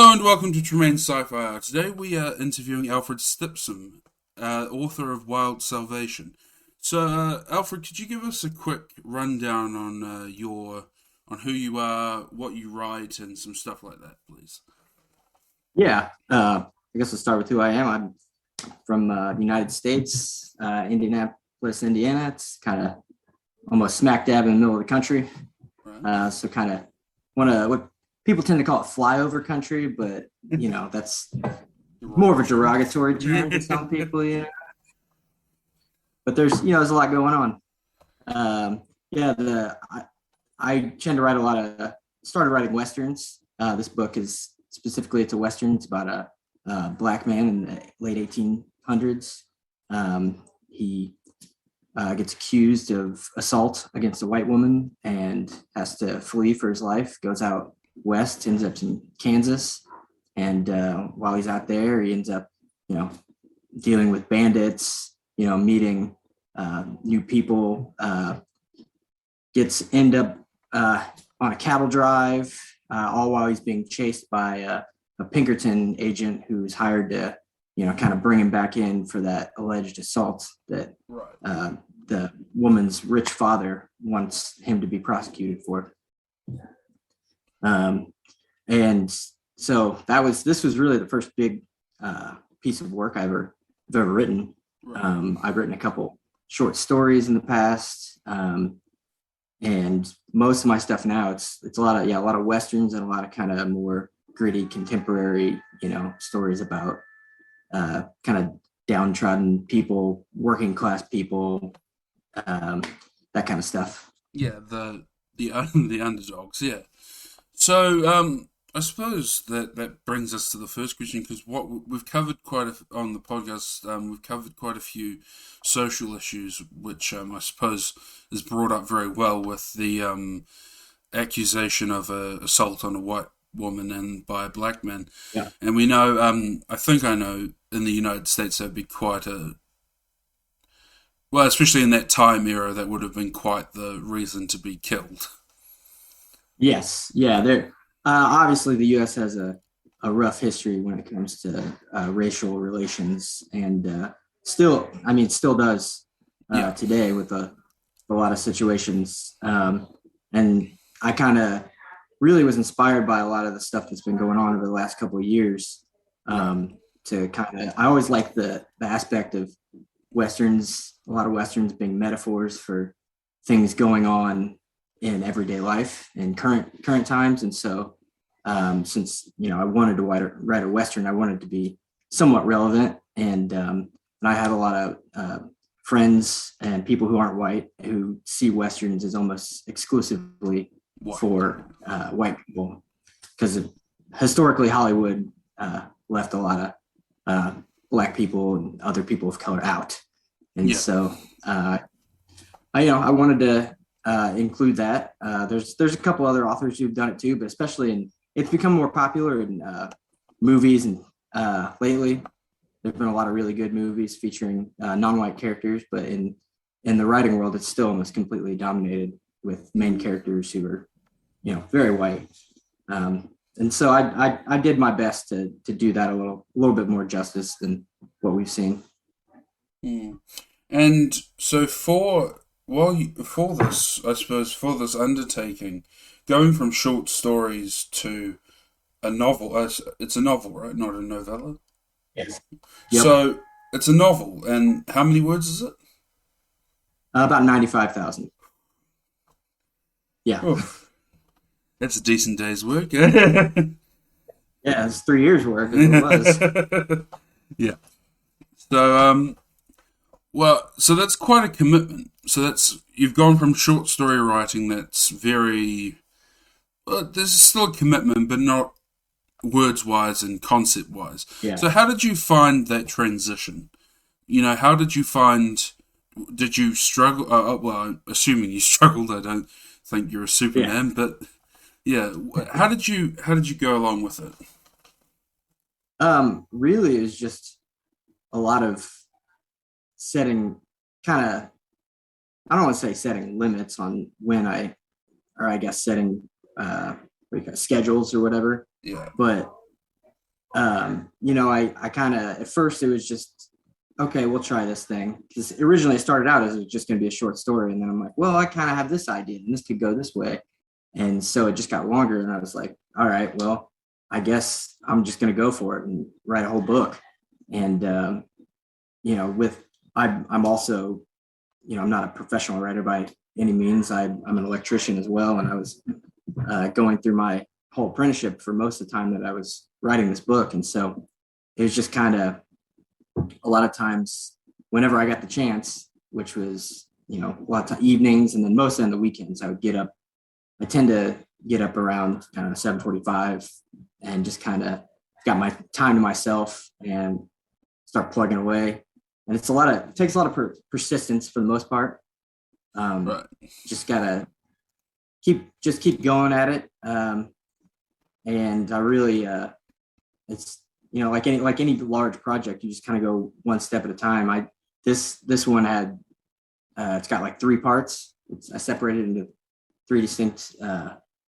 Hello and welcome to Tremaine Sci-Fi. Today we are interviewing Alfred Stifsim, author of Wild Salvation. So, Alfred, could you give us a quick rundown on on who you are, what you write, and some stuff like that, please? Yeah, I guess I'll start with who I am. I'm from the United States, Indianapolis, Indiana. It's kind of almost smack dab in the middle of the country. Right. So kind of what people tend to call it flyover country, but that's more of a derogatory term to some people. Yeah, but there's a lot going on. Yeah, I tend to write a lot of started writing westerns. This book is specifically it's a western. It's about a black man in the late 1800s. He gets accused of assault against a white woman and has to flee for his life. Goes out west, ends up in Kansas, and while he's out there, he ends up, dealing with bandits. Meeting new people. End up on a cattle drive, all while he's being chased by a Pinkerton agent who's hired to, kind of bring him back in for that alleged assault that Right. the woman's rich father wants him to be prosecuted for. And so this was really the first big piece of work I've ever written. Right. I've written a couple short stories in the past. And most of my stuff now, it's a lot of westerns and a lot of kind of more gritty contemporary, stories about kind of downtrodden people, working class people, that kind of stuff. Yeah, the underdogs. Yeah. So, I suppose that brings us to the first question because what we've covered on the podcast, we've covered quite a few social issues, which I suppose is brought up very well with the accusation of assault on a white woman and by a black man, Yeah. and we know, I think I know, in the United States that'd be quite a well, especially in that time era, that would have been quite the reason to be killed. Yes. Yeah. There. Obviously, the U.S. has a rough history when it comes to racial relations, and still does Yeah. today with a lot of situations. And I kind of really was inspired by a lot of the stuff that's been going on over the last couple of years. Right. I always like the aspect of westerns, a lot of westerns being metaphors for things going on in everyday life in current times. And so, since I wanted to write a western, I wanted to be somewhat relevant, and I have a lot of friends and people who aren't white who see westerns as almost exclusively What? for white people because historically Hollywood left a lot of black people and other people of color out, and Yeah. so I wanted to include that. There's a couple other authors who've done it too, but it's become more popular in movies, and lately there's been a lot of really good movies featuring non-white characters, but in the writing world, it's still almost completely dominated with main characters who are very white. And so I did my best to do that a little bit more justice than what we've seen. Mm. And so for this, I suppose for this undertaking, going from short stories to a novel, it's a novel, right? Not a novella. Yes. Yep. So it's a novel, and how many words is it? About 95,000. Yeah. Oof, that's a decent day's work. Yeah. Yeah, it's 3 years worth if it was. Yeah. So so that's quite a commitment. So that's you've gone from short story writing that's very there's still a commitment, but not words wise and concept wise. Yeah. So how did you find that transition? How did you find? Did you struggle? Well, I'm assuming you struggled. I don't think you're a Yeah. Superman, but yeah. How did you go along with it? Really is just a lot of setting kind of, I don't want to say setting limits on or I guess setting, what do you call it, schedules or whatever. Yeah. But I kind of, at first it was just, okay, we'll try this thing. Because originally it started out as it was just going to be a short story. And then I'm like, well, I kind of have this idea and this could go this way. And so it just got longer. And I was like, all right, well, I guess I'm just going to go for it and write a whole book. And, with, I'm also, I'm not a professional writer by any means. I'm an electrician as well. And I was going through my whole apprenticeship for most of the time that I was writing this book. And so it was just kind of a lot of times whenever I got the chance, which was, a lot of evenings and then most on the weekends, I would get up. I tend to get up around kind of 7:45 and just kind of got my time to myself and start plugging away. And it takes a lot of persistence for the most part. Right. Just gotta keep going at it. And I really, it's, like any large project, you just kind of go one step at a time. This one had, it's got like three parts. I separated into three distinct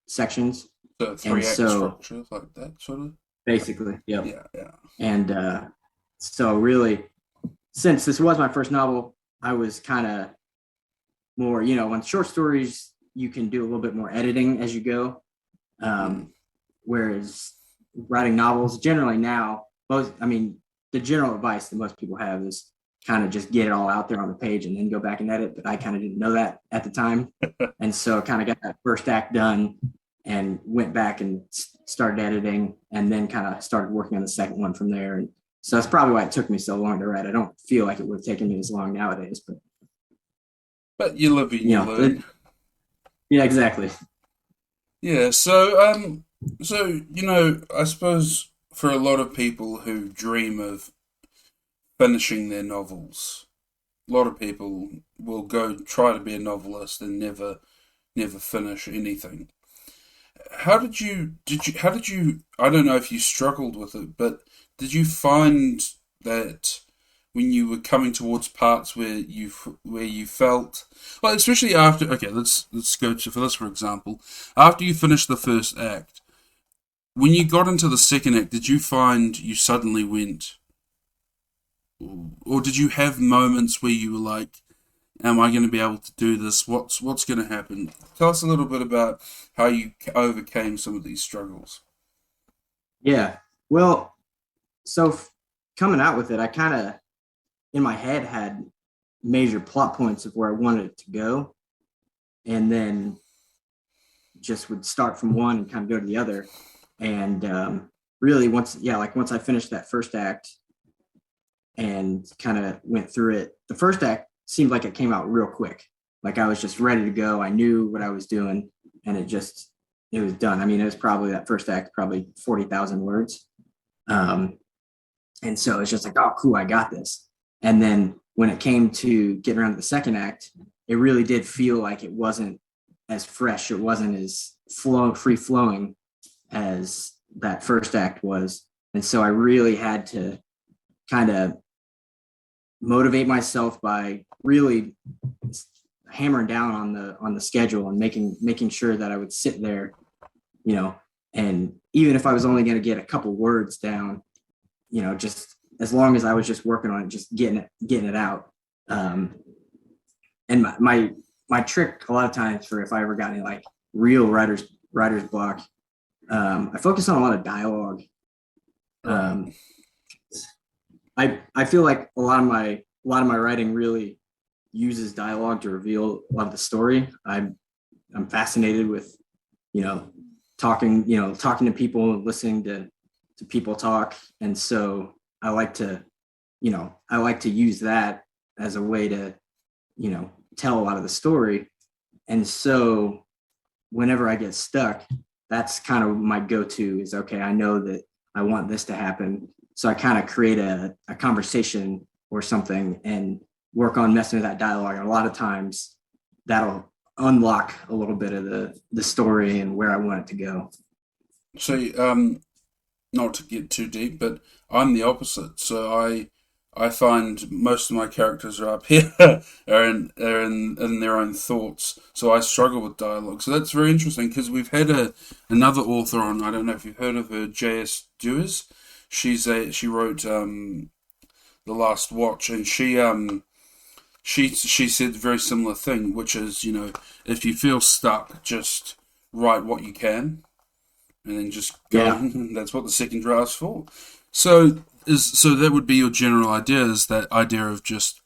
sections. So three act structure like that, sort of. Basically, yep. Yeah. And so really, since this was my first novel, I was kind of more, on short stories, you can do a little bit more editing as you go. Whereas writing novels, generally now, the general advice that most people have is kind of just get it all out there on the page and then go back and edit. But I kind of didn't know that at the time. And so kind of got that first act done and went back and started editing and then kind of started working on the second one from there. And so that's probably why it took me so long to write. I don't feel like it would have taken me as long nowadays, but you live and you learn. Yeah, exactly. Yeah. So, I suppose for a lot of people who dream of finishing their novels, a lot of people will go try to be a novelist and never finish anything. How did you I don't know if you struggled with it, but did you find that when you were coming towards parts where you felt, well, especially after, okay, let's go to, for this, for example, after you finished the first act, when you got into the second act, did you find you suddenly went, or did you have moments where you were like, am I going to be able to do this? What's going to happen? Tell us a little bit about how you overcame some of these struggles. Yeah. Well, so coming out with it, I kind of in my head had major plot points of where I wanted it to go, and then just would start from one and kind of go to the other. And really, once I finished that first act and kind of went through it, the first act seemed like it came out real quick. Like I was just ready to go. I knew what I was doing, and it was done. I mean, it was probably that first act, probably 40,000 words. And so it's just like, oh, cool, I got this. And then when it came to getting around to the second act, it really did feel like it wasn't as fresh. It wasn't as free flowing as that first act was. And so I really had to kind of motivate myself by really hammering down on the schedule and making sure that I would sit there, and even if I was only going to get a couple words down, just as long as I was just working on it, just getting it out. And my trick a lot of times for if I ever got any like real writer's block, I focus on a lot of dialogue. I feel like a lot of my writing really uses dialogue to reveal a lot of the story. I'm fascinated with, talking to people and listening to people talk. And so I like to use that as a way to, tell a lot of the story. And so whenever I get stuck, that's kind of my go-to is, okay, I know that I want this to happen. So I kind of create a conversation or something and work on messing with that dialogue. And a lot of times that'll unlock a little bit of the story and where I want it to go. So, not to get too deep, but I'm the opposite. So I find most of my characters are up here, are in their own thoughts. So I struggle with dialogue. So that's very interesting because we've had another author on. I don't know if you've heard of her, J.S. Dewars. She wrote The Last Watch, and she said a very similar thing, which is, if you feel stuck, just write what you can, and then just go. Yeah. That's what the second draft's for. So that would be your general idea, is that idea of just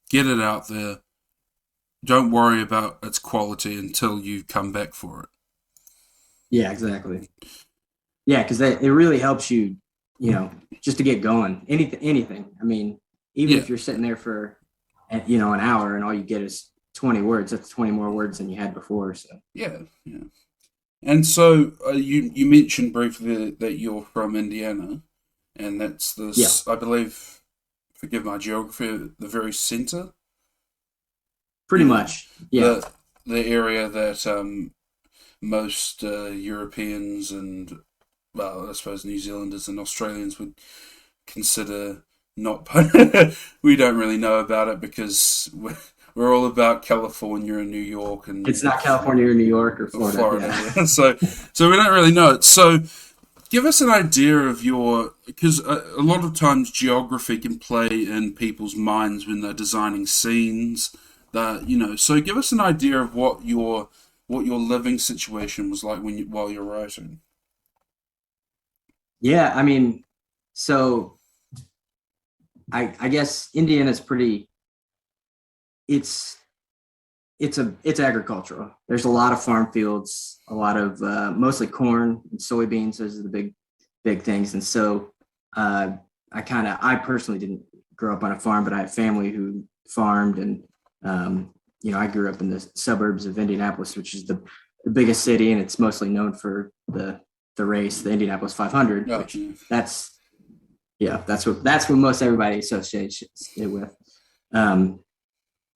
get it out there. Don't worry about its quality until you come back for it. Yeah, exactly. Yeah, because it really helps you, just to get going. Anything. I mean, even Yeah, if you're sitting there for, an hour and all you get is 20 words, that's 20 more words than you had before. So yeah. And so you mentioned briefly that you're from Indiana, and that's yeah, this, I believe, forgive my geography, the very center. pretty much. Yeah, The the area that most Europeans and, well, I suppose New Zealanders and Australians would consider not. We don't really know about it because we're all about California and New York it's and not California or New York or Florida. Florida. Yeah. Yeah. So we don't really know it. So give us an idea of your, because a lot of times geography can play in people's minds when they're designing scenes. So give us an idea of what your living situation was like while you're writing. Yeah, I mean, so I guess Indiana's pretty. It's it's agricultural. There's a lot of farm fields, a lot of mostly corn and soybeans. Those are the big things. And so I personally didn't grow up on a farm, but I have family who farmed, and I grew up in the suburbs of Indianapolis, which is the biggest city, and it's mostly known for the race, the Indianapolis 500, Oh, which yeah. that's yeah, that's what most everybody associates it with. Um,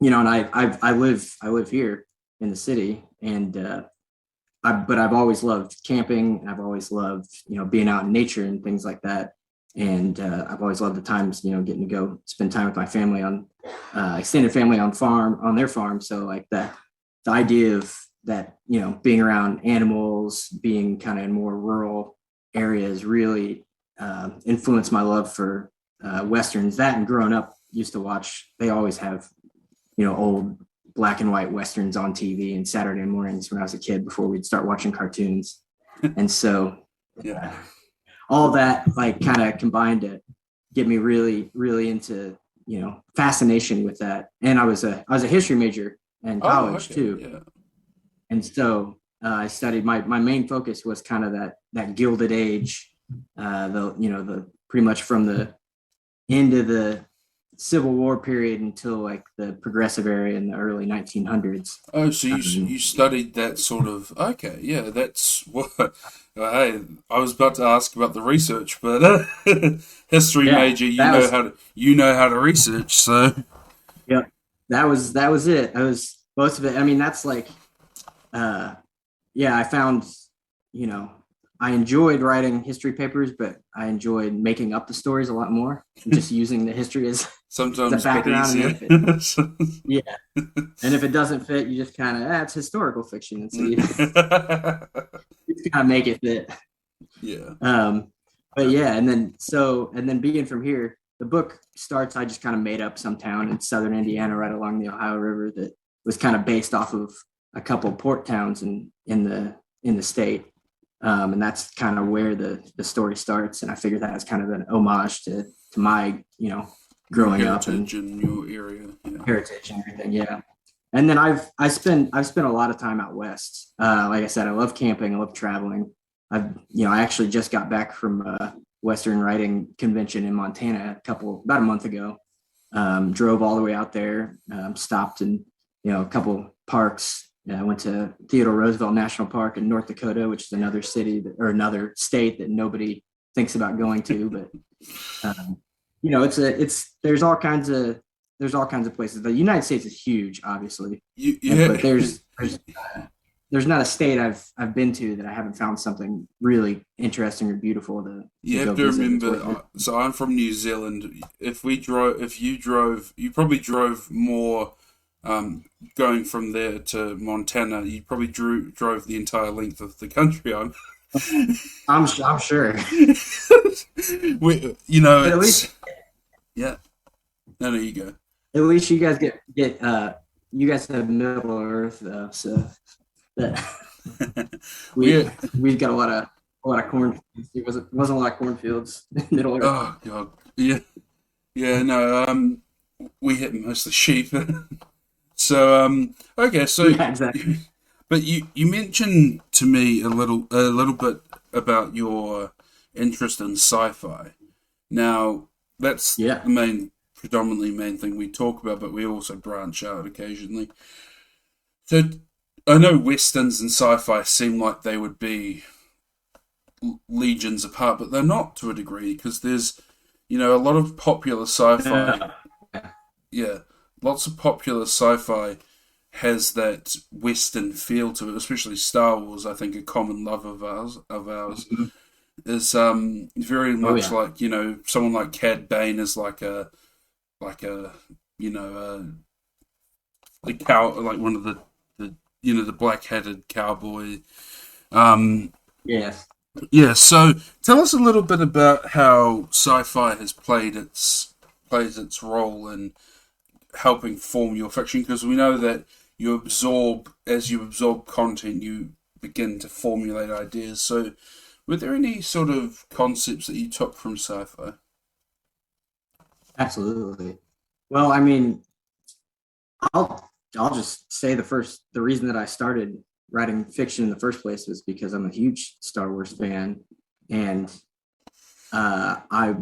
and I live here in the city, and but I've always loved camping, and I've always loved being out in nature and things like that. And I've always loved the times getting to go spend time with my family on extended family on their farm. So like the idea of that being around animals, being kind of in more rural areas really influenced my love for westerns. That and growing up used to watch. They always have old black and white westerns on TV and Saturday mornings when I was a kid before we'd start watching cartoons. And so Yeah. all that like kind of combined to get me really, really into, fascination with that. And I was a history major in Oh, college okay. too. Yeah. And so I studied my main focus was kind of that Gilded Age, the pretty much from the end of the Civil War period until like the Progressive era in the early 1900s. Oh, so you Um, studied that sort of. Okay, yeah, that's what. Hey, I was about to ask about the research, but history yeah, major, that was you know how to research. So yeah, that was it. I was most of it. I mean, that's like uh, yeah, I found, you know, I enjoyed writing history papers, but I enjoyed making up the stories a lot more, just using the history as a sometimes a bit background. And easier. if it, yeah, and if it doesn't fit, you just kind of, it's historical fiction. And so you kind of make it fit. Yeah. Um, but yeah, and then being from here, the book starts, I just kind of made up some town in southern Indiana right along the Ohio River that was kind of based off of a couple port towns in the state. And that's kind of where the story starts. And I figured that as kind of an homage to my, Your growing up and heritage in your area. Yeah. heritage and everything. Yeah. And then I've spent a lot of time out west. Like I said, I love camping. I love traveling. I actually just got back from a Western writing convention in Montana about a month ago. Drove all the way out there, stopped in, a couple parks. I went to Theodore Roosevelt National Park in North Dakota, which is another or another state that nobody thinks about going to. But there's all kinds of places. The United States is huge, obviously, but Yeah. there's not a state I've been to that I haven't found something really interesting or beautiful to You go have to visit. It's remember. worth it. So I'm from New Zealand. If you drove, you probably drove more. Going from there to Montana, you probably drove the entire length of the country. I'm I'm sure. But at least, it's yeah. No, you go. at least you guys get you guys have Middle Earth though, so that we we we've got a lot of cornfields. It wasn't a lot of cornfields in Middle Earth. oh god, yeah, yeah. No, we hit mostly sheep. So okay, so Yeah, exactly. but you mentioned to me a little bit about your interest in sci-fi. Now that's Yeah. the predominantly main thing we talk about, but we also branch out occasionally. So I know westerns and sci-fi seem like they would be legions apart, but they're not to a degree because there's a lot of popular sci-fi. Yeah. Yeah, lots of popular sci-fi has that Western feel to it, especially Star Wars. I think a common love of ours Mhm. is very Oh much yeah. like someone like Cad Bane is like a you know the cow like one of the black-headed cowboy. Um, Yes. yeah, so tell us a little bit about how sci-fi has plays its role in helping form your fiction because we know that as you absorb content, you begin to formulate ideas. So, were there any sort of concepts that you took from sci-fi? Absolutely. Well, I mean, I'll just say the reason that I started writing fiction in the first place was because I'm a huge Star Wars fan, and I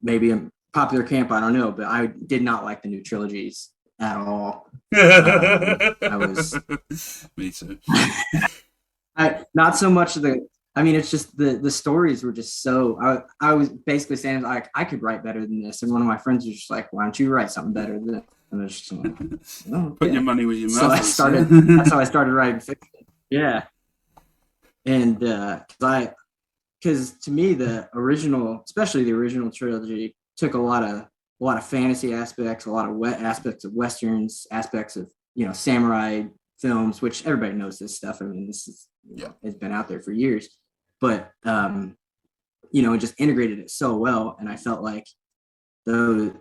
maybe a popular camp, I don't know, but I did not like the new trilogies at all. I was Me too. I not so much the. I mean, it's just the stories were just so. I was basically saying like I could write better than this, and one of my friends was just like, "Why don't you write something better than?" And I was just like, "Oh, Put your okay." money where your So mouth I is. started. That's how I started writing fiction. Yeah, and because to me the original, especially the original trilogy, took a lot of fantasy aspects, a lot of aspects of westerns, aspects of samurai films, which everybody knows this stuff. I mean, this is Yeah. it's been out there for years, but it just integrated it so well, and I felt like the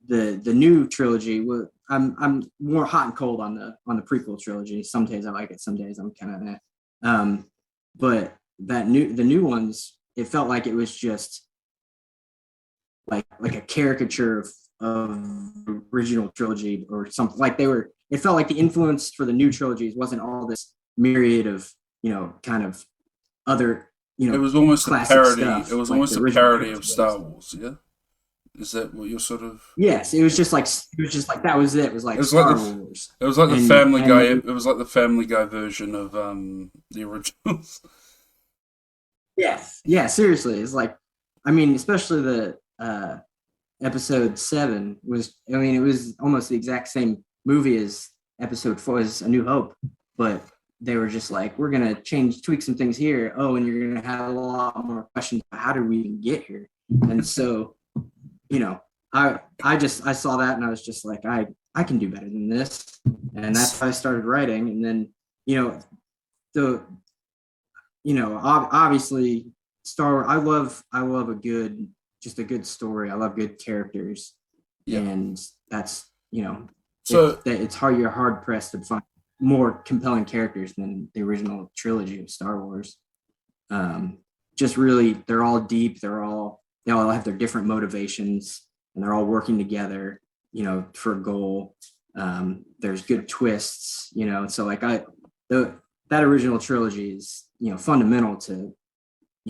the new trilogy was. I'm more hot and cold on the prequel trilogy. Some days I like it, some days I'm kind of that. But the new ones, it felt like it was just like a caricature of the original trilogy or something. Like they were. It felt like the influence for the new trilogies wasn't all this myriad of kind of other It was almost a classic parody. It stuff was like almost the a original parody of trilogy Star was. Wars. Yeah, is that what you're sort of? Yes, it was just like that was it. It was It like was like Star the. Wars, It was like the and Family Guy. and It was like the Family Guy version of the originals. yes, yeah, seriously, it's like, I mean, especially the episode 7 was. I mean, it was almost the exact same movie as episode 4, as A New Hope, but they were just like, we're gonna tweak some things here. Oh, and you're gonna have a lot more questions. How did we even get here? And so, you know, I saw that and I was just like, I can do better than this, and that's how I started writing. And then, the obviously Star. I love a good story. I love good characters, Yeah. and that's So it's hard. You're hard pressed to find more compelling characters than the original trilogy of Star Wars. Um, just really, they're all deep. They all have their different motivations, and they're all working together, for a goal. There's good twists, so like the that original trilogy is fundamental to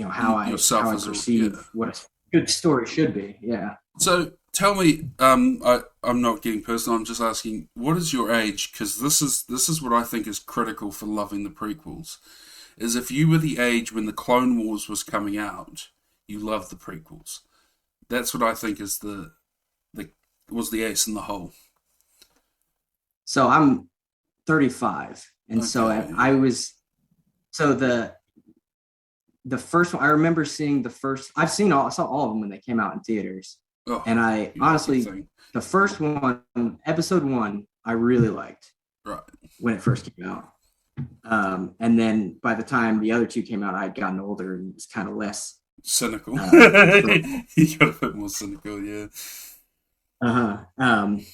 how I yourself as a yeah. perceive what a good story should be. Yeah. So tell me, I'm not getting personal. I'm just asking, what is your age? Because this is what I think is critical for loving the prequels. Is if you were the age when the Clone Wars was coming out, you loved the prequels. That's what I think is the was the ace in the hole. So I'm 35, and so Okay. I was so the first one I remember seeing the first. I saw all of them when they came out in theaters, Oh, and I you lucky honestly, thing. the first one, episode 1, I really liked Right. when it first came out. And then by the time the other two came out, I had gotten older and was kind of less. cynical. For He got a bit more cynical, yeah. and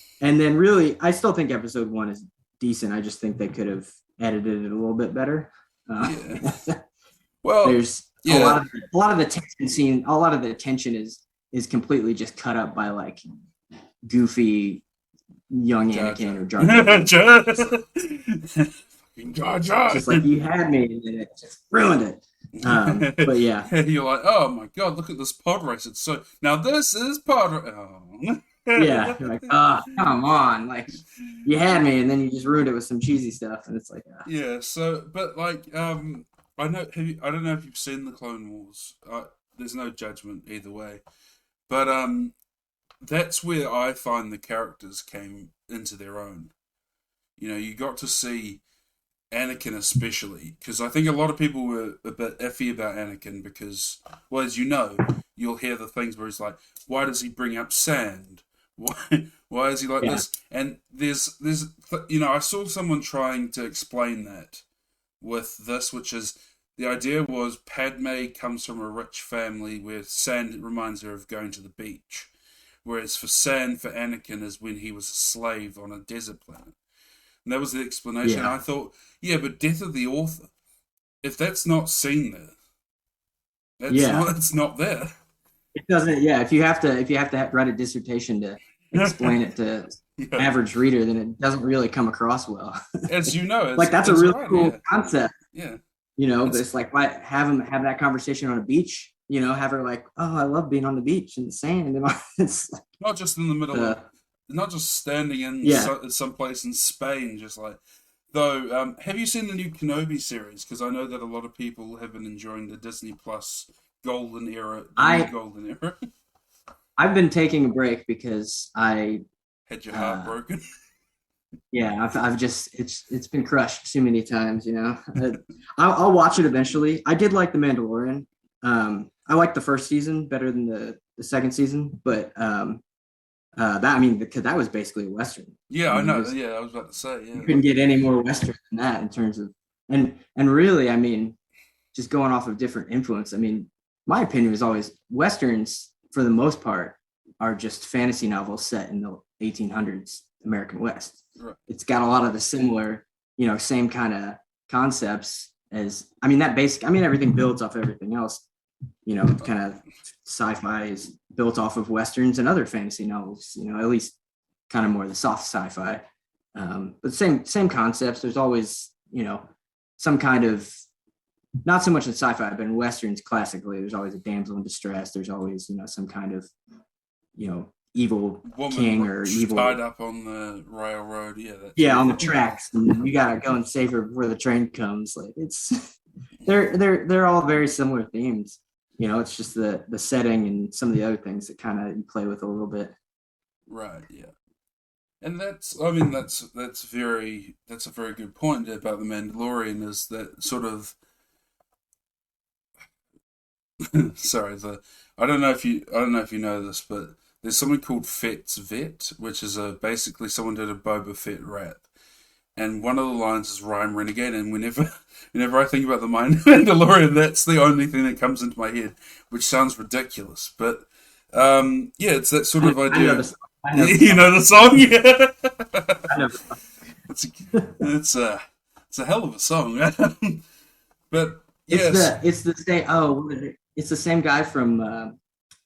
then really, I still think episode 1 is decent. I just think they could have edited it a little bit better. Yeah. Well, There's yeah. a lot of the tension scene, a lot of the tension is completely just cut up by like goofy young Jar Anakin Jar. or Jar Jar Fucking Jar Jar. just like you had me and then it just ruined it. But yeah, You're like, oh my god, look at this pod race. It's so now this is oh. yeah, you're like, come on, like you had me and then you just ruined it with some cheesy stuff, and it's like, Yeah, so but like I know I don't know if you've seen the Clone Wars. There's no judgment either way. But that's where I find the characters came into their own. You know, you got to see Anakin especially because I think a lot of people were a bit iffy about Anakin because, well, as you know, you'll hear the things where he's like, "Why does he bring up sand? Why is he like yeah, this?" And you know, I saw someone trying to explain that with this, which is the idea was Padme comes from a rich family where sand reminds her of going to the beach, whereas for sand for Anakin is when he was a slave on a desert planet. And that was the explanation. yeah. I thought, yeah, but death of the author. If that's not seen there, that's Yeah, not it's not there. it doesn't. Yeah, if you have to write a dissertation to explain it to Yeah, average reader, then it doesn't really come across well. as you know, Like that's a it's really right. cool Yeah, concept, yeah. but It's it's like, why have them have that conversation on a beach? Have her like, oh, I love being on the beach and the sand, and all. It's like not just in the middle of, the not just standing in yeah. some place in Spain, just like. Though, have you seen the new Kenobi series? Because I know that a lot of people have been enjoying the Disney Plus golden era, the new I golden era. I've been taking a break because Had your heart uh broken? yeah, I've just it's been crushed too many times. I'll watch it eventually. I did like The Mandalorian. I liked the first season better than the second season, but that I mean because that was basically a western. Yeah, I I mean, know. Yeah, I was about to say. you Yeah, couldn't get any more western than that in terms of and really, I mean, just going off of different influence. I mean, my opinion is always westerns for the most part are just fantasy novels set in the 1800s American West. right. It's got a lot of the similar, same kind of concepts as I mean that basic. I mean everything builds off everything else. Kind of sci-fi is built off of westerns and other fantasy novels. At least kind of more the soft sci-fi. But same concepts. There's always some kind of not so much in sci-fi, but in westerns classically, there's always a damsel in distress. There's always some kind of evil king Woman or evil tied up on the railroad. Yeah, that sort yeah of on the thing. tracks, and you gotta go and save her before the train comes. Like it's they're all very similar themes. It's just the setting and some of the other things that kind of you play with a little bit. Right. Yeah. And I mean, that's a very good point about the Mandalorian is that sort of, sorry, I don't know if you know this, but there's something called Fett's Vet, which is basically someone did a Boba Fett rap, and one of the lines is Rhyme Renegade, and whenever I think about the Mandalorian, that's the only thing that comes into my head, which sounds ridiculous, but yeah, it's that sort of I know idea. the song. I know the You song. know the song, yeah. I know the song. It's a, it's a hell of a song, but It's yes, the same. Oh, what is it? It's the same guy from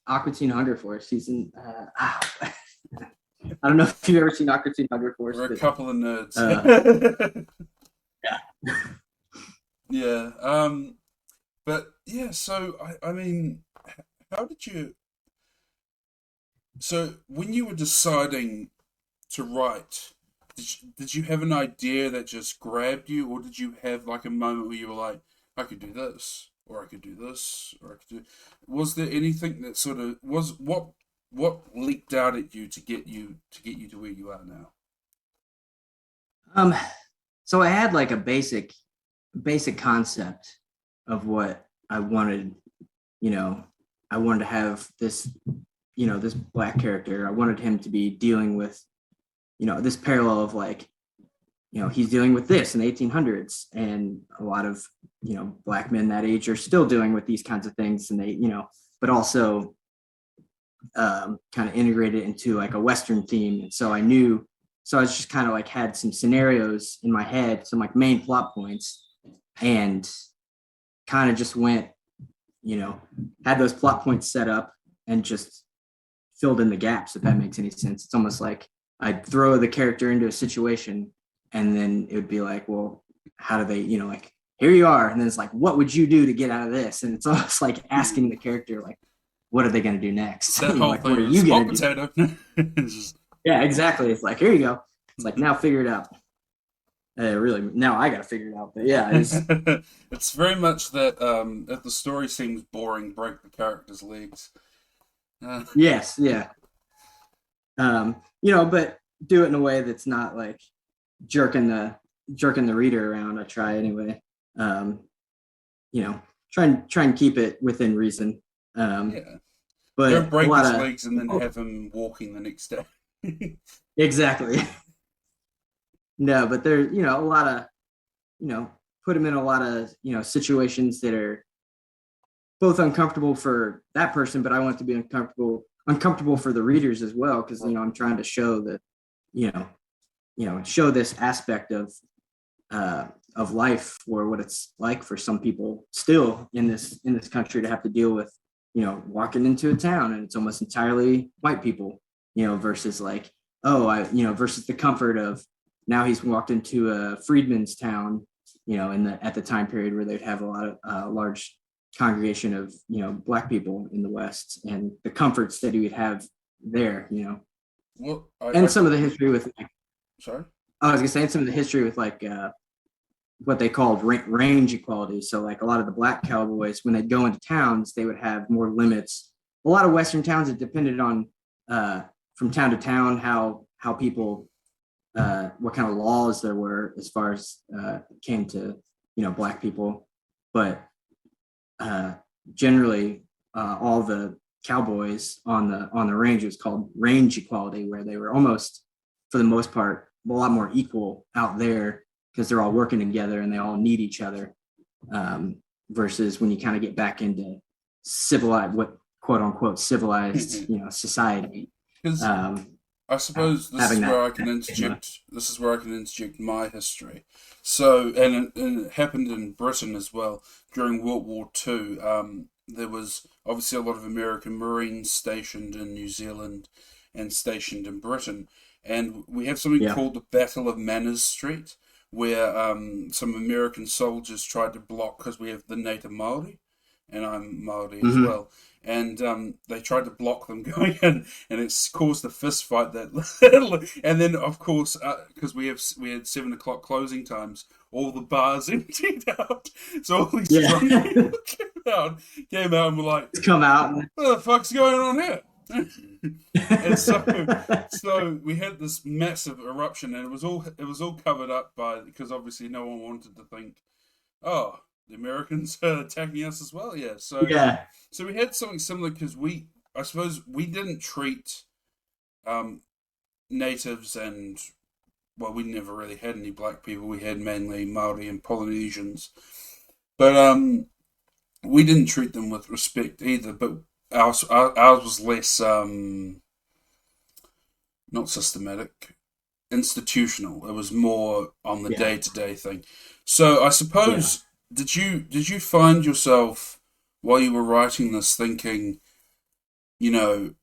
Aqua Teen Hunger Force. He's in. I don't know if you've ever seen Aqua Teen Hunger Force, we're a but couple of nerds. uh, yeah. Yeah, but yeah. So I mean, how did you? So when you were deciding to write, did you have an idea that just grabbed you, or did you have like a moment where you were like, I could do this, or I could do this, or I could do? Was there anything that sort of was what leaked out at you to get you to where you are now? Um, so I had like a basic concept of what I wanted. You know, I wanted to have this black character. I wanted him to be dealing with this parallel of like he's dealing with this in the 1800s, and a lot of black men that age are still dealing with these kinds of things, and they but also kind of integrated into like a Western theme. And so I was just kind of like had some scenarios in my head, some like main plot points, and kind of just went, had those plot points set up and just filled in the gaps, if that makes any sense. It's almost like I'd throw the character into a situation, and then it would be like, well, how do they, like, here you are. And then it's like, what would you do to get out of this? And it's almost like asking the character, like, what are they going to do next? That whole like, thing what are is you hot going to do? potato. Yeah, exactly. It's like, here you go. It's like, now figure it out. Really, now I got to figure it out. But yeah, It's very much that if the story seems boring, break the character's legs. yes, yeah. But do it in a way that's not like jerking the reader around. I try anyway. Try and keep it within reason. Yeah. But Don't break a lot his of legs and then have him walking the next day. exactly. No, but there, a lot of, put him in a lot of, situations that are both uncomfortable for that person, but I want it to be uncomfortable for the readers as well, because I'm trying to show that, show this aspect of life, or what it's like for some people still in this country to have to deal with, walking into a town and it's almost entirely white people, versus like, versus the comfort of now he's walked into a freedman's town, at the time period where they'd have a lot of large congregation of black people in the West, and the comforts that he would have there, Well, and some of the history with like, sorry. I was gonna say, some of the history with like what they called range equality. So like a lot of the black cowboys, when they'd go into towns, they would have more limits. A lot of Western towns, it depended on from town to town how people what kind of laws there were as far as came to black people, but generally all the cowboys on the range was called range equality, where they were almost, for the most part, a lot more equal out there because they're all working together and they all need each other, versus when you kind of get back into civilized, what quote unquote civilized society. Because I suppose this is having where that I can interject. This is where I can interject my history. So, and it happened in Britain as well during World War Two. There was obviously a lot of American Marines stationed in New Zealand and stationed in Britain, and we have something yeah called the Battle of Manners Street, where some American soldiers tried to block, because we have the native Maori, and I'm Maori as mm-hmm. well, and they tried to block them going in, and it's caused a fist fight that, and then of course because we had 7 o'clock closing times, all the bars emptied out, so all these yeah drunk people came out and were like, come out what the fuck's going on here? And so we had this massive eruption, and it was all covered up because obviously no one wanted to think, oh, the Americans are attacking us as well. Yeah, yeah so we had something similar, because I suppose we didn't treat um, natives, and well, we never really had any black people. We had mainly Maori and Polynesians, but we didn't treat them with respect either. But ours was less not systematic, institutional. It was more on the yeah day to day thing. So I yeah suppose, did you find yourself while you were writing this thinking, you know,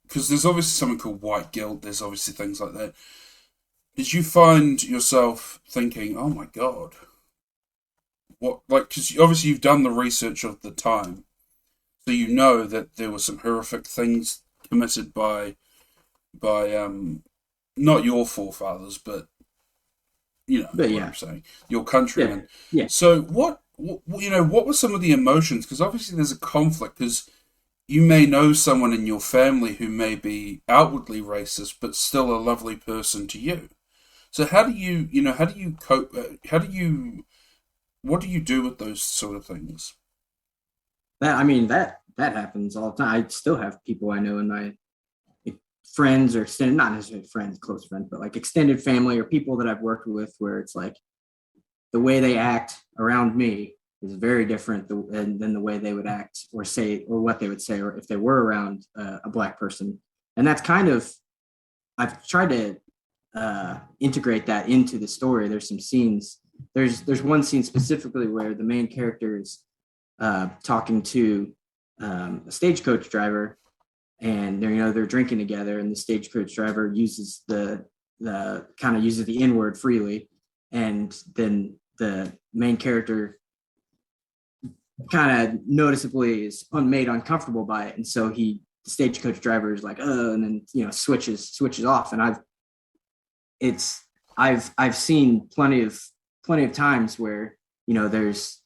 because there's obviously something called white guilt. There's obviously things like that. Did you find yourself thinking, oh my god, what, like, because obviously you've done the research of the time, so you know that there were some horrific things committed by not your forefathers, but you know but what yeah I'm saying, your yeah countrymen. yeah So what were some of the emotions? Because obviously there's a conflict, because you may know someone in your family who may be outwardly racist, but still a lovely person to you. So how do you cope? What do you do with those sort of things? that I mean that happens all the time. I still have people I know in my friends or extended, not necessarily friends, close friends, but like extended family or people that I've worked with, where it's like the way they act around me is very different than the way they would act or say, or what they would say, or if they were around a Black person. And that's kind of, I've tried to integrate that into the story. There's some scenes. There's one scene specifically where the main character is talking to a stagecoach driver, and they're drinking together, and the stagecoach driver uses the kind of uses the N-word freely, and then the main character kind of noticeably is made uncomfortable by it, and so the stagecoach driver is like, and then switches off. And I've seen plenty of times where there's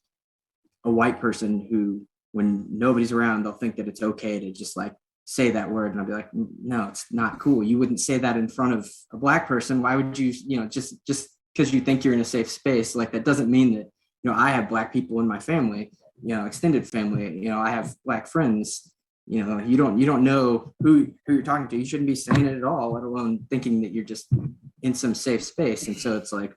a white person who, when nobody's around, they'll think that it's okay to just like say that word, and I'll be like, no, it's not cool. You wouldn't say that in front of a Black person. Why would you, just because you think you're in a safe space, like that doesn't mean that I have Black people in my family, extended family, I have Black friends. You don't know who you're talking to. You shouldn't be saying it at all, let alone thinking that you're just in some safe space. And so it's like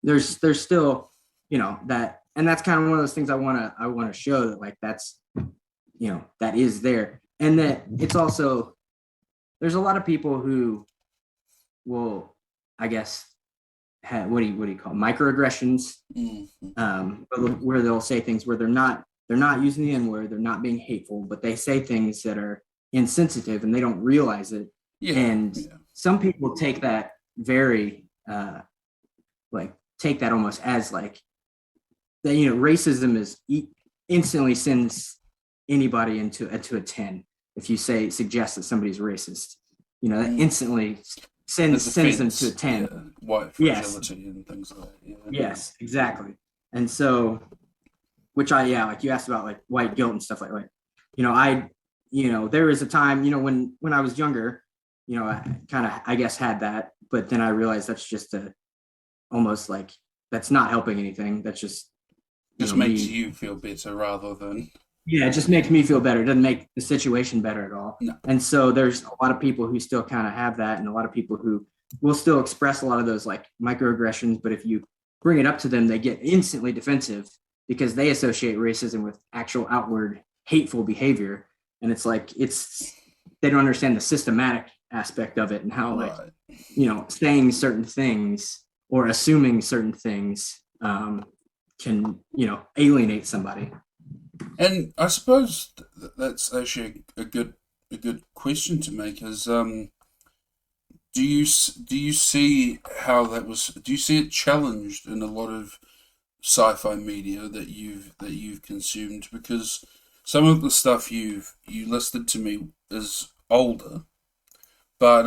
there's still that, and that's kind of one of those things I want to show, that like that's that is there. And that it's also, there's a lot of people who will, I guess, have, what do you call it? Microaggressions, where they'll say things where they're not using the N-word, they're not being hateful, but they say things that are insensitive and they don't realize it. Some people take that very, take that almost as like, that, racism is instantly sends anybody into a 10. If you suggest that somebody's racist, that instantly sends them to a 10. Yeah. White fragility and things like that. Yeah. Yes, exactly. And so, which like you asked about like white guilt and stuff like there was a time, when I was younger, I kind of, I guess, had that, but then I realized that's just almost like, that's not helping anything. That's just makes you feel better rather than. Yeah, it just makes me feel better. It doesn't make the situation better at all. No. And so there's a lot of people who still kind of have that, and a lot of people who will still express a lot of those like microaggressions, but if you bring it up to them, they get instantly defensive because they associate racism with actual outward hateful behavior. And it's like, they don't understand the systematic aspect of it, and how like, saying certain things or assuming certain things can, alienate somebody. And I suppose that's actually a good question to make. Is do you see how that was? Do you see it challenged in a lot of sci-fi media that you've consumed? Because some of the stuff you listed to me is older, but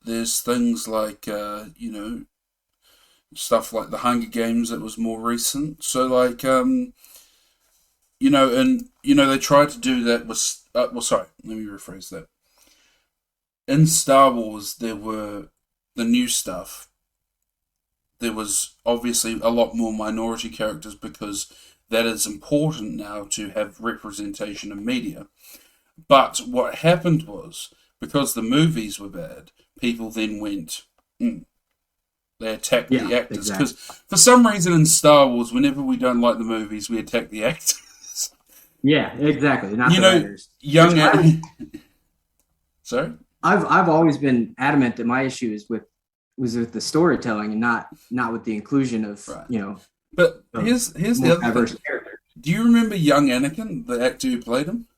there's things like stuff like the Hunger Games that was more recent. So like they tried to do that with sorry, let me rephrase that. In Star Wars, there were the new stuff. There was obviously a lot more minority characters because that is important now to have representation in media. But what happened was, because the movies were bad, people then went, they attacked the actors. Because for some reason in Star Wars, whenever we don't like the movies, we attack the actors. Yeah, exactly. Not the writers. Sorry? I've always been adamant that my issue was with the storytelling and not with the inclusion of But here's the other thing. Character. Do you remember young Anakin, the actor who played him?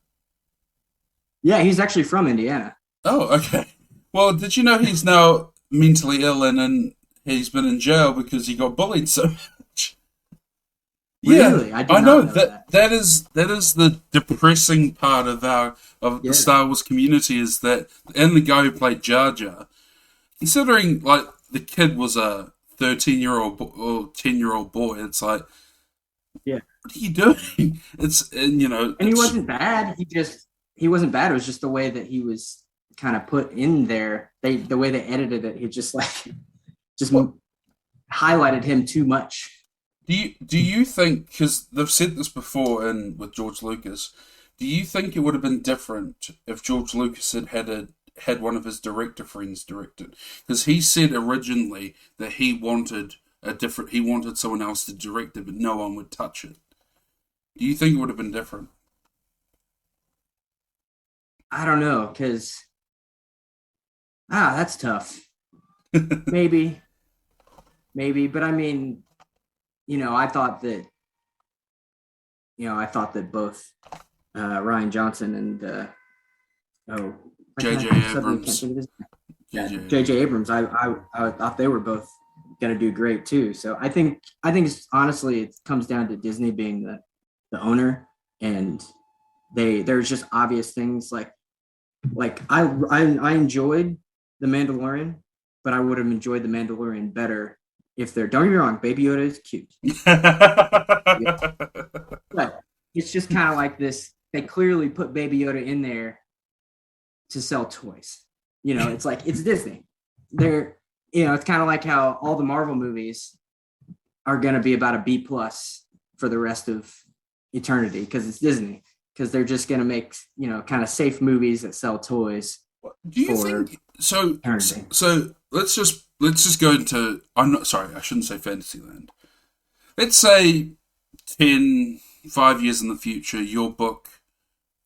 Yeah, he's actually from Indiana. Oh, okay. Well, did you know he's now mentally ill and he's been in jail because he got bullied so much? Really? Yeah, I know that is the depressing part of the Star Wars community, is that, and the guy who played Jar Jar, considering like the kid was a 13-year-old or 10-year-old boy, it's like, yeah, what are you doing? And he wasn't bad. He wasn't bad. It was just the way that he was kind of put in there. The way they edited it, he just highlighted him too much. Do you think, because they've said this before with George Lucas, Do you think it would have been different if George Lucas had one of his director friends direct it? Because he said originally that he wanted someone else to direct it, but no one would touch it. Do you think it would have been different? I don't know, because that's tough. Maybe, maybe, but I mean, I thought that both Ryan Johnson and oh, why J. can't J. suddenly can't Abrams. think of his name? J. Yeah, J. J.J. Abrams. Abrams. I thought they were both gonna do great too. So I think honestly it comes down to Disney being the owner, and there's just obvious things like I enjoyed the Mandalorian, but I would have enjoyed the Mandalorian better if they're, don't get me wrong, Baby Yoda is cute. Yeah. But it's just kind of like this. They clearly put Baby Yoda in there to sell toys. It's like it's Disney. They're it's kind of like how all the Marvel movies are gonna be about a B plus for the rest of eternity because it's Disney. Because they're just gonna make kind of safe movies that sell toys Do you for think so? eternity. So let's just go into. I'm not sorry. I shouldn't say Fantasyland. Let's say 5 years in the future, your book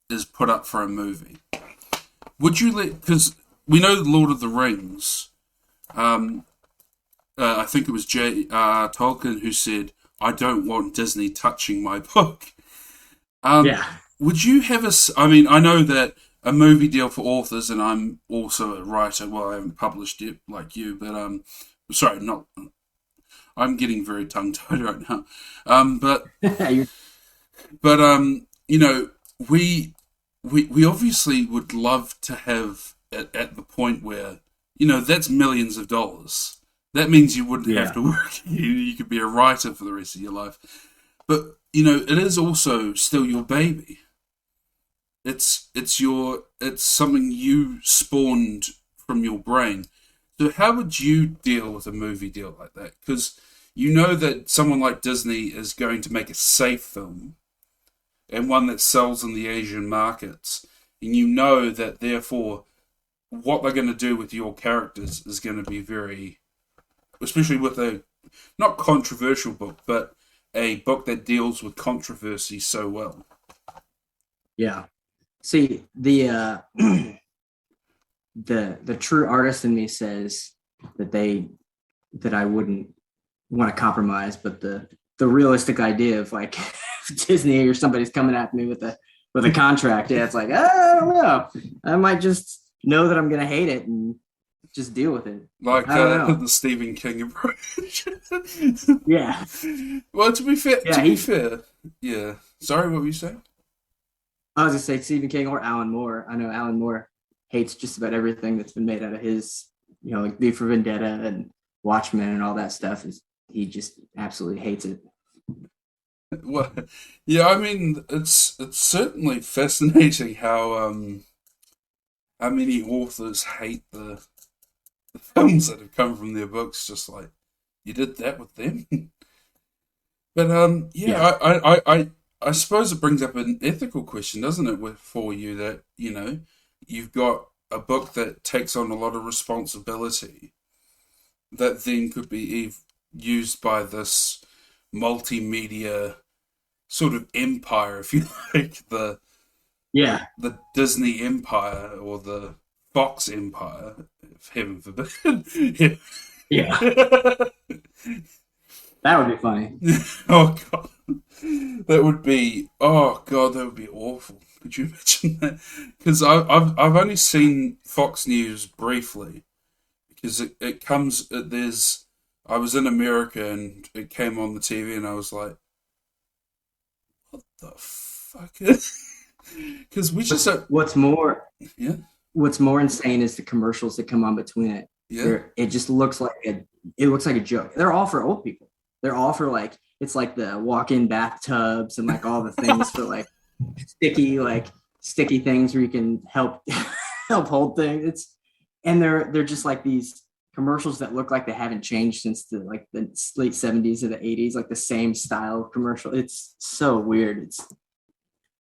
is put up for a movie. Would you let? Because we know Lord of the Rings. Um, I think it was Tolkien who said, "I don't want Disney touching my book." Um, Yeah, would you have I mean, I know that a movie deal for authors, and I'm also a writer. Well, I haven't published it like you, but sorry, not. I'm getting very tongue tied right now. But you're but you know, we obviously would love to have at the point where that's millions of dollars. That means you wouldn't have yeah, to work. You could be a writer for the rest of your life. But it is also still your baby. It's something you spawned from your brain. So how would you deal with a movie deal like that? Because you know that someone like Disney is going to make a safe film and one that sells in the Asian markets, and you know that therefore what they're going to do with your characters is going to be very, especially with a not controversial book, but a book that deals with controversy so well. yeah. See, the true artist in me says that that I wouldn't want to compromise, but the realistic idea of like Disney or somebody's coming at me with a contract, yeah, it's like I don't know. I might just know that I'm gonna hate it and just deal with it. Like I don't know. the Stephen King approach. Yeah, Well, to be fair, yeah. He yeah. Sorry, what were you saying? I was gonna say Stephen King or Alan Moore. I know Alan Moore hates just about everything that's been made out of his, like V for Vendetta and Watchmen and all that stuff. He just absolutely hates it. Well, yeah. I mean, it's certainly fascinating how many authors hate the films that have come from their books. Just like you did that with them. But yeah, Yeah, I suppose it brings up an ethical question, doesn't it, for you that you've got a book that takes on a lot of responsibility that then could be used by this multimedia sort of empire, if you like, yeah, the Disney empire or the Fox empire, if heaven forbid. yeah. Yeah. That would be funny. Oh god, that would be awful. Could you imagine that? Because I've only seen Fox News briefly because it comes there's I was in America and it came on the TV and I was like, what the fuck? Because we just What's more yeah what's more insane is the commercials that come on between it. yeah It just looks like a joke. They're all for old people. They're all for like it's like the walk-in bathtubs and like all the things for like sticky things where you can help help hold things. They're just like these commercials that look like they haven't changed since the late 70s or the 80s, like the same style of commercial. It's so weird.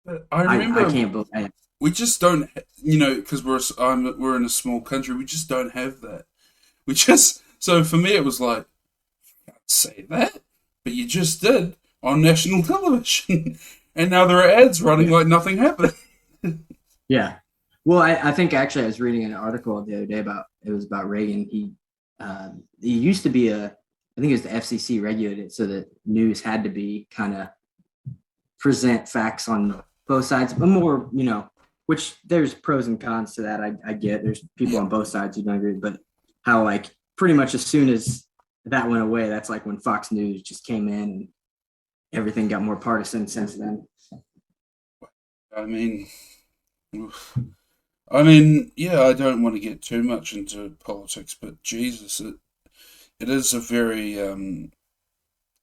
I I remember can't believe. we just don't, because we're in a small country. We just don't have that. We just so for me it was like, can't say that, but you just did on national television, and now there are ads running like nothing happened. Yeah. Well, I think actually I was reading an article the other day about it was about Reagan. He used to be I think it was the FCC regulated so that news had to be kind of present facts on both sides, but more, which there's pros and cons to that. I get there's people Yeah, on both sides who don't agree, but how like pretty much as soon as that went away, that's like when Fox News just came in and everything got more partisan since then. I mean, oof. I mean, yeah, I don't want to get too much into politics, but Jesus, it is a very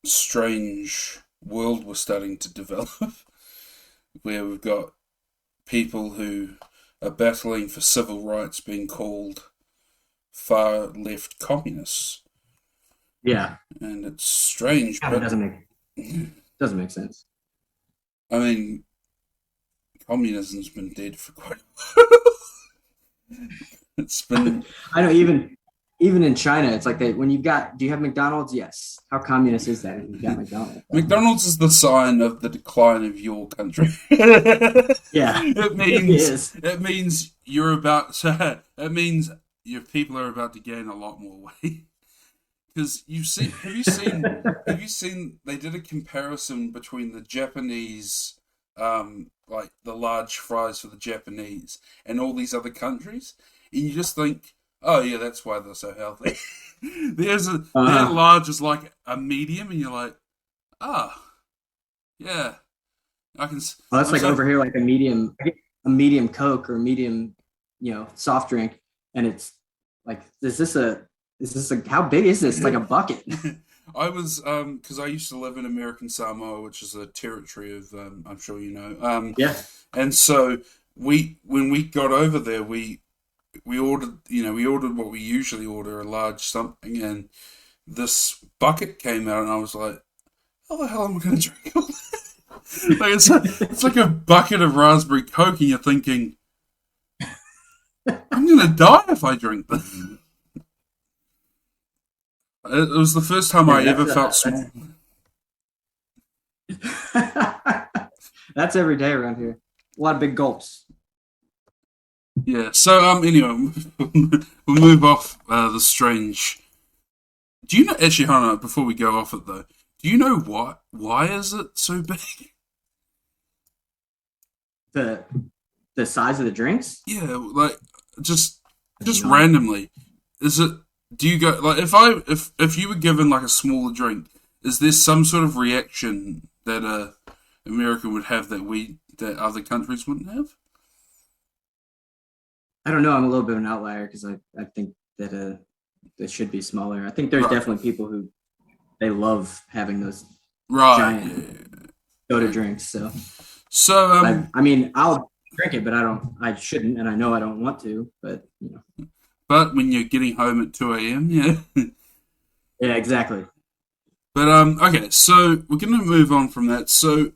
strange world we're starting to develop, where we've got people who are battling for civil rights being called far left communists, Yeah, and it's strange. kind of But doesn't make sense. I mean, communism's been dead for quite a while. It's been I know even in China, it's like when you've got, do you have McDonald's? Yes. How communist is that if you've got McDonald's? McDonald's is the sign of the decline of your country. Yeah, it it means is. it means you're about to. It means your people are about to gain a lot more weight. Because have you seen they did a comparison between the Japanese, like the large fries for the Japanese and all these other countries, and you just think, oh yeah, that's why they're so healthy. Their Uh-huh. large is like a medium, and you're like, ah, yeah, I can. Well, that's I'm like so over here, like a medium Coke or a medium, soft drink, and it's like, is this a how big is this? Like a bucket. I was because I used to live in American Samoa, which is a territory of I'm sure you know. Yeah. And so when we got over there, we ordered we ordered what we usually order, a large something, and this bucket came out, and I was like, how the hell am I going to drink all this? Like it's like a bucket of raspberry coke, and you're thinking, I'm going to die if I drink this. It was the first time Yeah, I ever felt small. that's every day around here. A lot of big gulps. Yeah. So anyway, we'll move off the strange. Do you know actually, Hannah? Before we go off it though, do you know what? Why is it so big? The the size of the drinks? Yeah, like just I have just no idea. randomly. Is it? Do you go like if you were given like a smaller drink? Is there some sort of reaction that America would have that other countries wouldn't have? I don't know. I'm a little bit of an outlier because I think that they should be smaller. I think there's Right. definitely people who they love having those Right. giant Yeah. soda Okay. drinks. So So I mean, I'll drink it, but I shouldn't, and I know I don't want to. But but when you're getting home at 2 a.m., yeah. yeah, exactly. But okay, so we're going to move on from that. So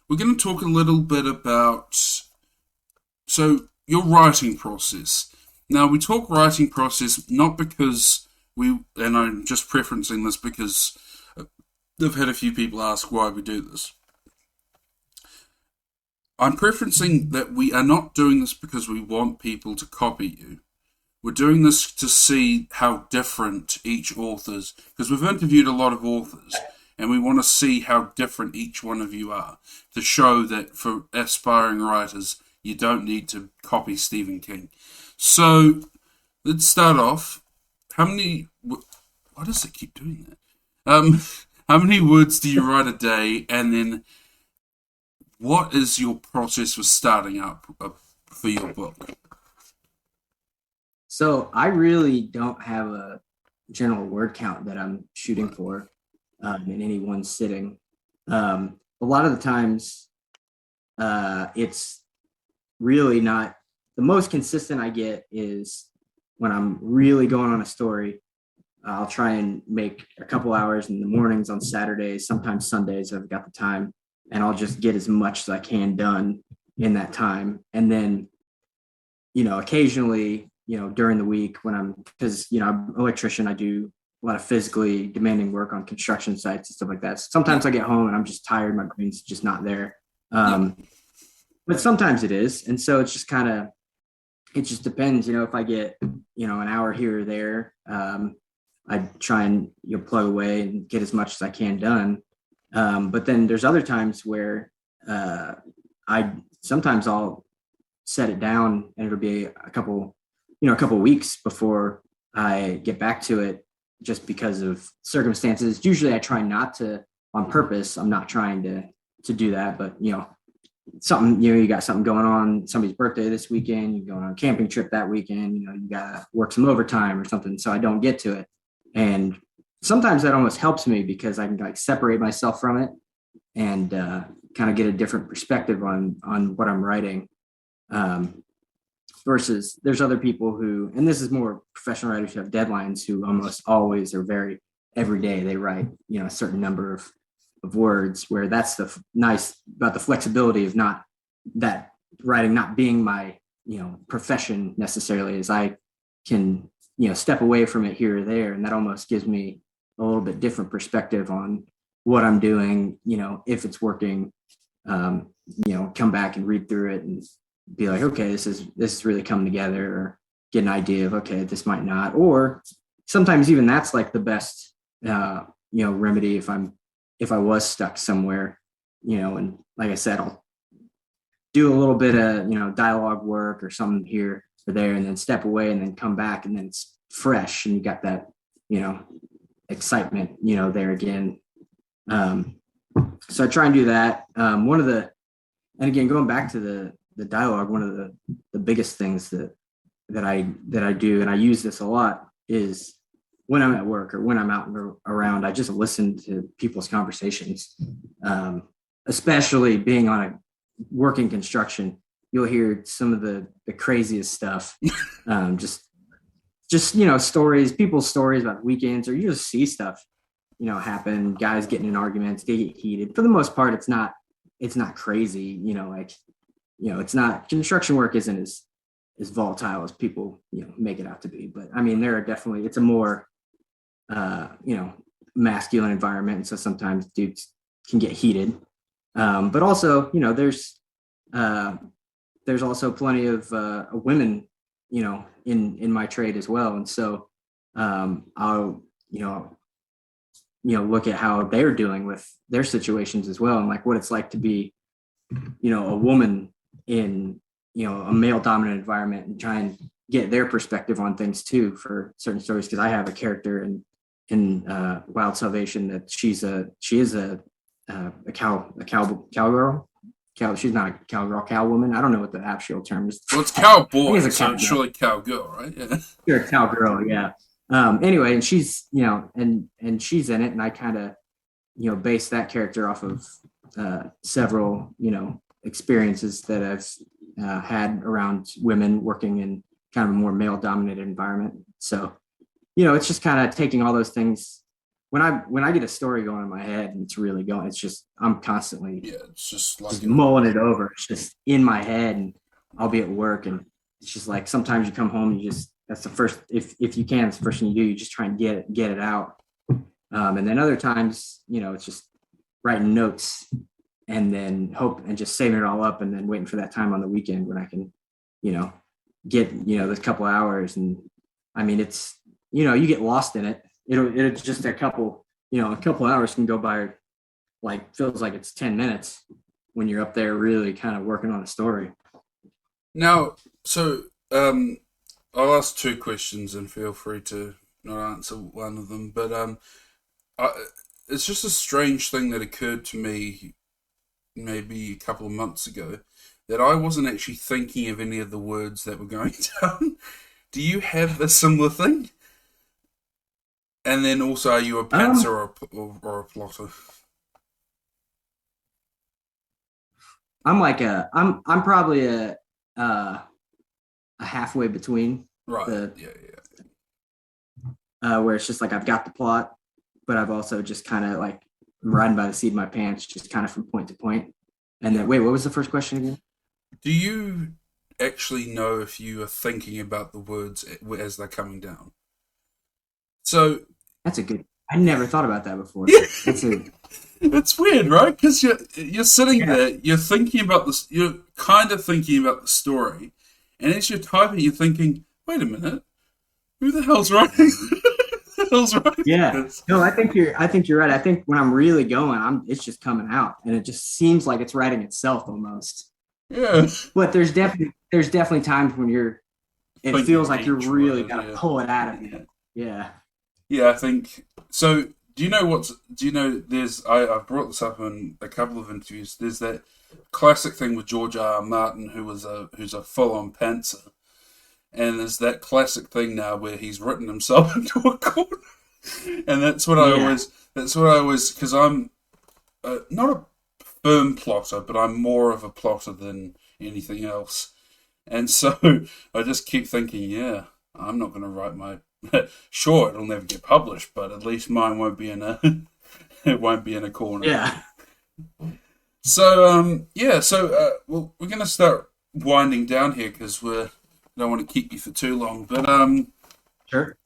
we're going to talk a little bit about your writing process. Now we talk writing process not because and I'm just preferencing this because I've had a few people ask why we do this. I'm preferencing that we are not doing this because we want people to copy you. We're doing this to see how different each author's, because we've interviewed a lot of authors, and we want to see how different each one of you are, to show that for aspiring writers, you don't need to copy Stephen King. So, let's start off. How many, why does it keep doing that? How many words do you write a day, and then what is your process for starting up for your book? So I really don't have a general word count that I'm shooting Right. for in any one sitting. A lot of the times, it's really not the most consistent I get is when I'm really going on a story. I'll try and make a couple hours in the mornings on Saturdays, sometimes Sundays. I've got the time, and I'll just get as much as I can done in that time. And then, occasionally, during the week when because, I'm an electrician, I do a lot of physically demanding work on construction sites and stuff like that. Sometimes I get home and I'm just tired. My brain's just not there. But sometimes it is. And so it's just it just depends, if I get, an hour here or there, I try and plug away and get as much as I can done. But then there's other times where sometimes I'll set it down and it'll be a couple weeks before I get back to it, just because of circumstances. Usually I try not to on purpose. I'm not trying to do that, but something, you got something going on, somebody's birthday this weekend, you're going on a camping trip that weekend, you gotta work some overtime or something, so I don't get to it. And sometimes that almost helps me because I can separate myself from it and kind of get a different perspective on what I'm writing. Versus there's other people who, and this is more professional writers who have deadlines, who almost always are very every day they write a certain number of words, where that's the nice about the flexibility of not that writing not being my profession necessarily, is I can step away from it here or there, and that almost gives me a little bit different perspective on what I'm doing, if it's working, come back and read through it and be like, okay, this is really coming together, or get an idea of, okay, this might not. Or sometimes even that's like the best remedy if I was stuck somewhere, and like I said, I'll do a little bit of dialogue work or something here or there, and then step away and then come back, and then it's fresh and you got that excitement there again. So I try and do that. And again, going back to the dialogue, one of the biggest things that I do, and I use this a lot, is when I'm at work or when I'm out and around, I just listen to people's conversations. Especially being on a working construction, you'll hear some of the craziest stuff. Just stories, people's stories about weekends, or you just see stuff happen. Guys getting in arguments, they get heated. For the most part, it's not crazy. It's not, construction work isn't as volatile as people make it out to be. But I mean, there are definitely, it's a more masculine environment, and so sometimes dudes can get heated. But also, there's also plenty of women in my trade as well, and so I'll look at how they're dealing with their situations as well, and like what it's like to be a woman in a male dominant environment, and try and get their perspective on things too for certain stories. Because I have a character in Wild Salvation that she is a cowgirl. She's not a cowgirl, cowwoman. I don't know what the actual term is. Well, it's cowboy, so it's surely cowgirl, right? Yeah. Sure, cowgirl, yeah. Anyway, and she's and she's in it, and I kind of base that character off of several experiences that I've had around women working in kind of a more male dominated environment. So it's just kind of taking all those things. When I get a story going in my head and it's really going, it's just, I'm constantly it's just mulling it over. It's just in my head, and I'll be at work, and it's just like, sometimes you come home and that's the first, if you can, it's the first thing you do. You just try and get it out. And then other times, it's just writing notes and then hope and just saving it all up, and then waiting for that time on the weekend when I can, get, those couple hours. And I mean, it's, you get lost in it. It's just a couple hours can go by, like, feels like it's 10 minutes when you're up there really kind of working on a story. Now, so I'll ask two questions and feel free to not answer one of them, but it's just a strange thing that occurred to me maybe a couple of months ago, that I wasn't actually thinking of any of the words that were going down. Do you have a similar thing? And then also, are you a pantser or a plotter? I'm probably a halfway between. Right. Where it's just like, I've got the plot, but I've also just kind of like, I'm riding by the seat of my pants, just kind of from point to point. And then, wait, what was the first question again? Do you actually know if you are thinking about the words as they're coming down? So That's a good. I never thought about that before. That's a it's weird, right? Because you're sitting yeah, there, you're thinking about this, you're kind of thinking about the story, and as you're typing, you're thinking, "Wait a minute, who the hell's writing? Who the hell's writing yeah. this?" No, I think you're right. I think when I'm really going, it's just coming out, and it just seems like it's writing itself almost. Yeah, But there's definitely times when it feels thinking like you're each really word. gonna Yeah, pull it out of you. yeah, Yeah. yeah. I think so. Do you know what's? Do you know? There's I've brought this up in a couple of interviews. There's that classic thing with George R. R. Martin, who's a full on pantser, and there's that classic thing now where he's written himself into a corner, and Yeah. that's what I always because I'm not a firm plotter, but I'm more of a plotter than anything else. And so I just keep thinking, yeah, I'm not going to write my. Sure, it'll never get published, but at least mine won't be in a. It won't be in a corner. Yeah. So yeah, so well, we're going to start winding down here because we don't want to keep you for too long. But Sure.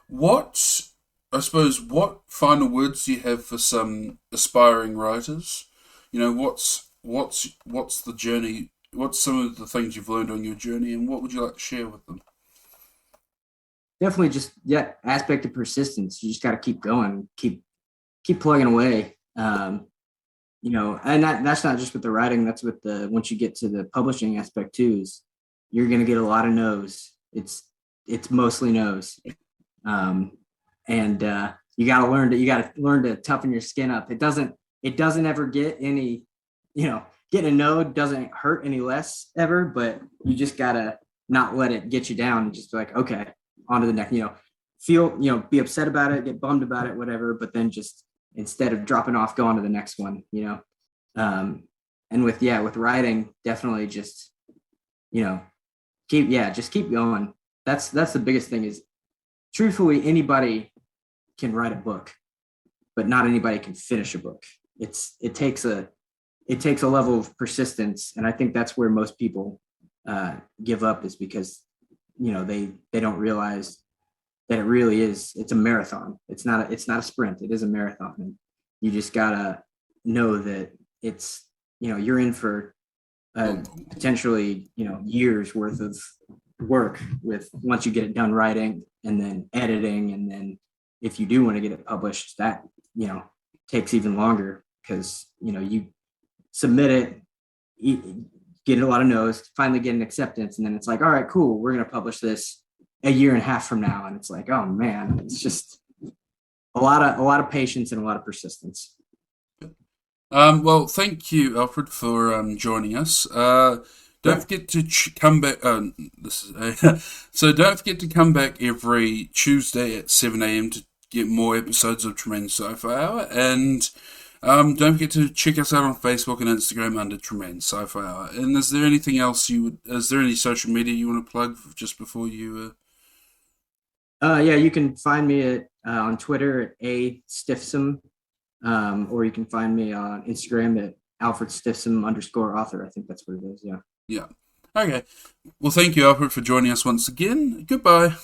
what I suppose what final words do you have for some aspiring writers? You know, what's the journey? What's some of the things you've learned on your journey, and what would you like to share with them? Definitely just yeah, aspect of persistence. You just gotta keep going, keep plugging away. And that's not just with the writing, that's with the once you get to the publishing aspect too, is you're gonna get a lot of no's. It's mostly no's. And you gotta learn to toughen your skin up. It doesn't ever get any, getting a no doesn't hurt any less ever, but you just gotta not let it get you down and just be like, okay, on to the next, be upset about it, get bummed about it, whatever, but then just instead of dropping off, go on to the next one. And with writing, definitely just, you know, just keep going. That's the biggest thing is truthfully, anybody can write a book, but not anybody can finish a book. It takes a level of persistence, and I think that's where most people give up is because they don't realize that it really is. It's a marathon. It's not a sprint. It is a marathon, and you just gotta know that you're in for potentially years worth of work with once you get it done writing and then editing, and then if you do want to get it published, that takes even longer because you submit it, get a lot of no's, finally get an acceptance, and then it's like, all right, cool, we're going to publish this a year and a half from now, and it's like, oh man, it's just a lot of patience and a lot of persistence. Well, thank you, Alfred, for joining us. Don't Yeah, forget to come back. This is so. Don't forget to come back every Tuesday at 7 a.m. to get more episodes of Tremaine Sci-Fi Hour, and don't forget to check us out on Facebook and Instagram under Tremaine Sci-Fi Hour. And is there anything else you would? Is there any social media you want to plug just before you? yeah, you can find me on Twitter at a Stifsim, or you can find me on Instagram at Alfred Stifsim _author. I think that's what it is. Yeah. Yeah. Okay. Well, thank you, Alfred, for joining us once again. Goodbye.